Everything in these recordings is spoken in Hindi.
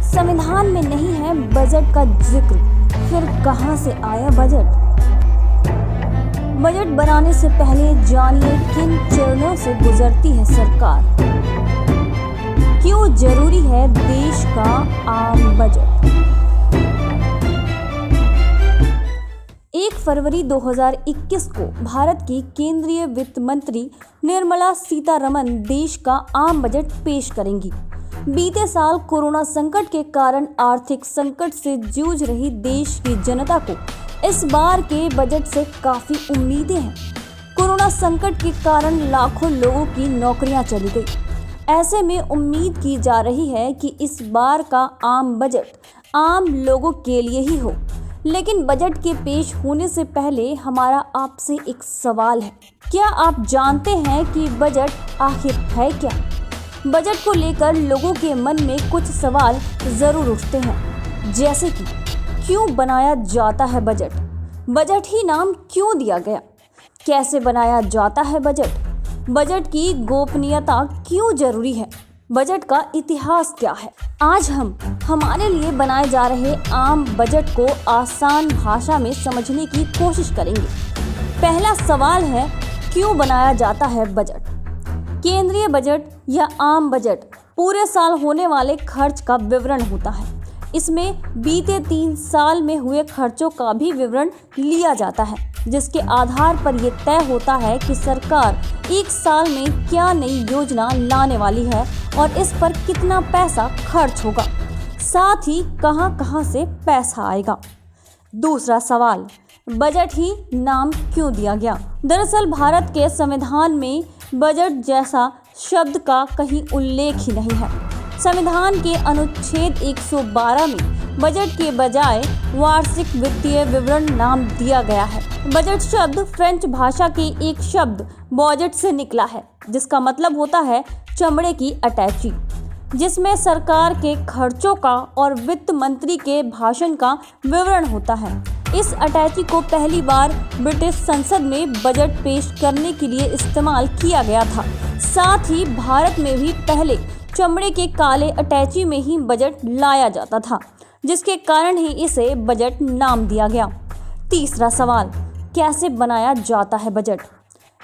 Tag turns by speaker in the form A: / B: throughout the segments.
A: संविधान में नहीं है बजट का जिक्र, फिर कहां से आया बजट? बजट बनाने से पहले जानिए किन चरणों से गुजरती है सरकार। क्यों जरूरी है देश का आम बजट? 1 फरवरी 2021 को भारत की केंद्रीय वित्त मंत्री निर्मला सीतारमण देश का आम बजट पेश करेंगी। बीते साल कोरोना संकट के कारण आर्थिक संकट से जूझ रही देश की जनता को इस बार के बजट से काफी उम्मीदें हैं। कोरोना संकट के कारण लाखों लोगों की नौकरियां चली गई। ऐसे में उम्मीद की जा रही है कि इस बार का आम बजट आम लोगों के लिए ही हो। लेकिन बजट के पेश होने से पहले हमारा आपसे एक सवाल है। क्या आप जानते हैं कि बजट आखिर है क्या? बजट को लेकर लोगों के मन में कुछ सवाल जरूर उठते हैं, जैसे कि क्यों बनाया जाता है बजट? बजट ही नाम क्यों दिया गया? कैसे बनाया जाता है बजट? बजट की गोपनीयता क्यों जरूरी है? बजट का इतिहास क्या है? आज हम हमारे लिए बनाए जा रहे आम बजट को आसान भाषा में समझने की कोशिश करेंगे। पहला सवाल है, क्यों बनाया जाता है बजट? केंद्रीय बजट या आम बजट पूरे साल होने वाले खर्च का विवरण होता है। इसमें बीते 3 साल में हुए खर्चों का भी विवरण लिया जाता है, जिसके आधार पर यह तय होता है कि सरकार एक साल में क्या नई योजना लाने वाली है और इस पर कितना पैसा खर्च होगा, साथ ही कहां-कहां से पैसा आएगा। दूसरा सवाल, बजट ही नाम क्यों दिया गया? दरअसल भारत के संविधान में बजट जैसा शब्द का कहीं उल्लेख ही नहीं है। संविधान के अनुच्छेद 112 में बजट के बजाय वार्षिक वित्तीय विवरण नाम दिया गया है। बजट शब्द फ्रेंच भाषा के एक शब्द बॉजेट से निकला है, जिसका मतलब होता है चमड़े की अटैची, जिसमें सरकार के खर्चों का और वित्त मंत्री के भाषण का विवरण होता है। इस अटैची को पहली बार ब्रिटिश संसद में बजट पेश करने के लिए इस्तेमाल किया गया था। साथ ही भारत में भी पहले चमड़े के काले अटैची में ही बजट लाया जाता था, जिसके कारण ही इसे बजट नाम दिया गया। तीसरा सवाल, कैसे बनाया जाता है बजट?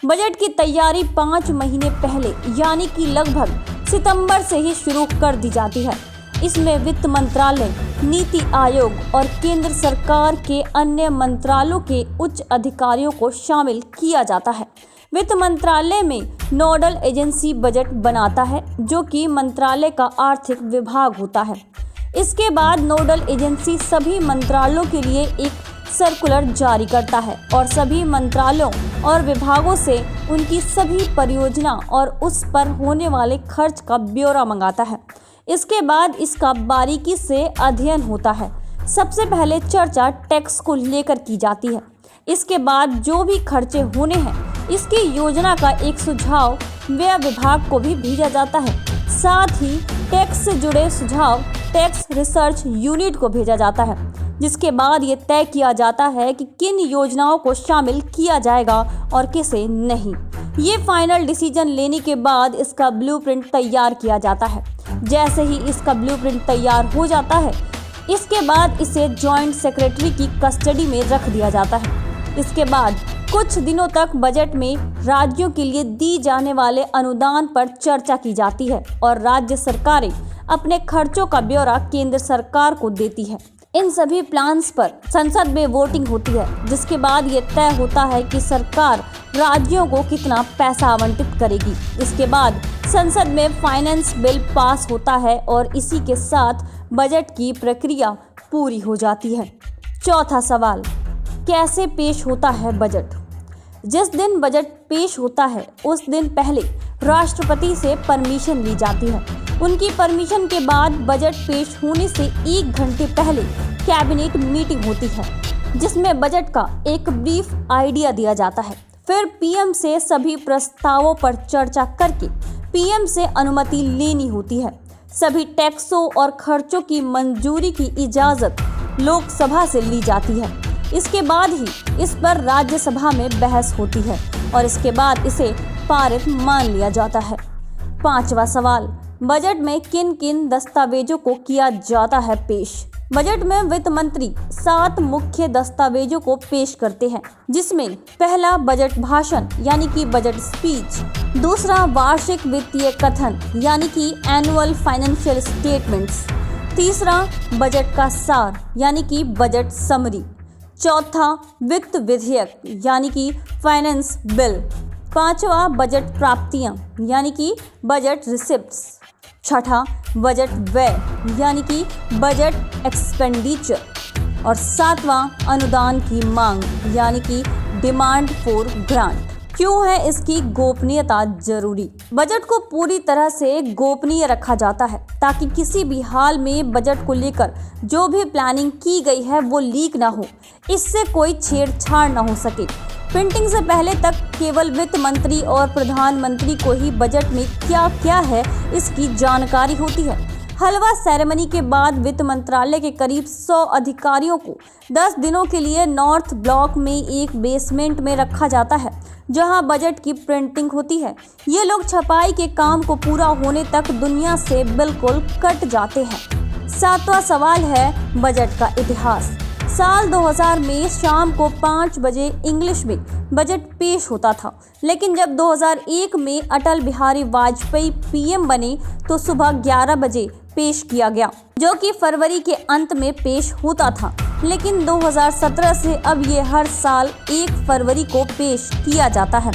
A: बजट की तैयारी 5 महीने पहले यानी कि लगभग सितंबर से ही शुरू कर दी जाती है। इसमें वित्त मंत्रालय, नीति आयोग और केंद्र सरकार के अन्य मंत्रालयों के उच्च अधिकारियों को शामिल किया जाता है। वित्त मंत्रालय में नोडल एजेंसी बजट बनाता है, जो कि मंत्रालय का आर्थिक विभाग होता है। इसके बाद नोडल एजेंसी सभी मंत्रालयों के लिए एक सर्कुलर जारी करता है और सभी मंत्रालयों और विभागों से उनकी सभी परियोजना और उस पर होने वाले खर्च का ब्यौरा मंगाता है। इसके बाद इसका बारीकी से अध्ययन होता है। सबसे पहले चर्चा टैक्स को लेकर की जाती है। इसके बाद जो भी खर्चे होने हैं, इसकी योजना का एक सुझाव व्यय विभाग को भी भेजा जाता है। साथ ही टैक्स से जुड़े सुझाव टैक्स रिसर्च यूनिट को भेजा जाता है, जिसके बाद ये तय किया जाता है कि किन योजनाओं को शामिल किया जाएगा और किसे नहीं। ये फाइनल डिसीजन लेने के बाद इसका ब्लूप्रिंट तैयार किया जाता है। जैसे ही इसका ब्लूप्रिंट तैयार हो जाता है, इसके बाद इसे जॉइंट सेक्रेटरी की कस्टडी में रख दिया जाता है। इसके बाद कुछ दिनों तक बजट में राज्यों के लिए दी जाने वाले अनुदान पर चर्चा की जाती है और राज्य सरकारें अपने खर्चों का ब्यौरा केंद्र सरकार को देती है। इन सभी प्लान्स पर संसद में वोटिंग होती है, जिसके बाद ये तय होता है कि सरकार राज्यों को कितना पैसा आवंटित करेगी। इसके बाद संसद में फाइनेंस बिल पास होता है और इसी के साथ बजट की प्रक्रिया पूरी हो जाती है। चौथा सवाल, कैसे पेश होता है बजट? जिस दिन बजट पेश होता है, उस दिन पहले राष्ट्रपति से परमिशन ली जाती है। उनकी परमिशन के बाद बजट पेश होने से 1 घंटे पहले कैबिनेट मीटिंग होती है, जिसमें बजट का एक ब्रीफ आइडिया दिया जाता है। फिर पीएम से सभी प्रस्तावों पर चर्चा करके पीएम से अनुमति लेनी होती है। सभी टैक्सों और खर्चों की मंजूरी की इजाज़त लोकसभा से ली जाती है। इसके बाद ही इस पर राज्यसभा में बहस होती है और इसके बाद इसे पारित मान लिया जाता है। 5वां सवाल, बजट में किन किन दस्तावेजों को किया जाता है पेश। बजट में वित्त मंत्री 7 मुख्य दस्तावेजों को पेश करते हैं, जिसमें पहला बजट भाषण यानी कि बजट स्पीच, दूसरा वार्षिक वित्तीय कथन यानी कि एनुअल फाइनेंशियल स्टेटमेंट्स, तीसरा बजट का सार यानी कि बजट समरी, चौथा वित्त विधेयक यानी कि फाइनेंस बिल, पांचवा बजट प्राप्तियां यानी कि बजट रिसिप्ट्स, छठा बजट व्यय यानी कि बजट एक्सपेंडिचर और सातवां अनुदान की मांग यानी कि डिमांड फॉर ग्रांट। क्यों है इसकी गोपनीयता जरूरी? बजट को पूरी तरह से गोपनीय रखा जाता है ताकि किसी भी हाल में बजट को लेकर जो भी प्लानिंग की गई है वो लीक ना हो, इससे कोई छेड़छाड़ ना हो सके। प्रिंटिंग से पहले तक केवल वित्त मंत्री और प्रधानमंत्री को ही बजट में क्या क्या है इसकी जानकारी होती है। हलवा सेरेमनी के बाद वित्त मंत्रालय के करीब 100 अधिकारियों को 10 दिनों के लिए नॉर्थ ब्लॉक में एक बेसमेंट में रखा जाता है, जहां बजट की प्रिंटिंग होती है। ये लोग छपाई के काम को पूरा होने तक दुनिया से बिल्कुल कट जाते हैं। 7वां सवाल है बजट का इतिहास। साल 2000 में शाम को 5 बजे इंग्लिश में बजट पेश होता था, लेकिन जब 2001 में अटल बिहारी वाजपेयी पीएम बने तो सुबह 11 बजे पेश किया गया, जो कि फरवरी के अंत में पेश होता था। लेकिन 2017 से अब ये हर साल 1 फरवरी को पेश किया जाता है।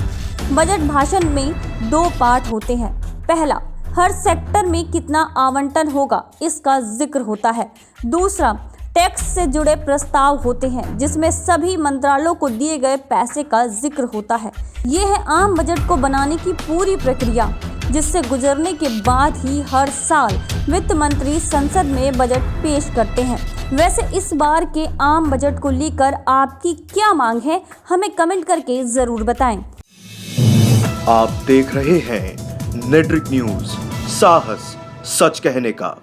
A: बजट भाषण में 2 पार्ट होते हैं। पहला, हर सेक्टर में कितना आवंटन होगा इसका जिक्र होता है। दूसरा, टैक्स से जुड़े प्रस्ताव होते हैं, जिसमें सभी मंत्रालयों को दिए गए पैसे का जिक्र होता है। ये है आम बजट को बनाने की पूरी प्रक्रिया, जिससे गुजरने के बाद ही हर साल वित्त मंत्री संसद में बजट पेश करते हैं। वैसे इस बार के आम बजट को लेकर आपकी क्या मांग है, हमें कमेंट करके जरूर बताएं।
B: आप देख रहे हैं नेट्रिक न्यूज, साहस सच कहने का।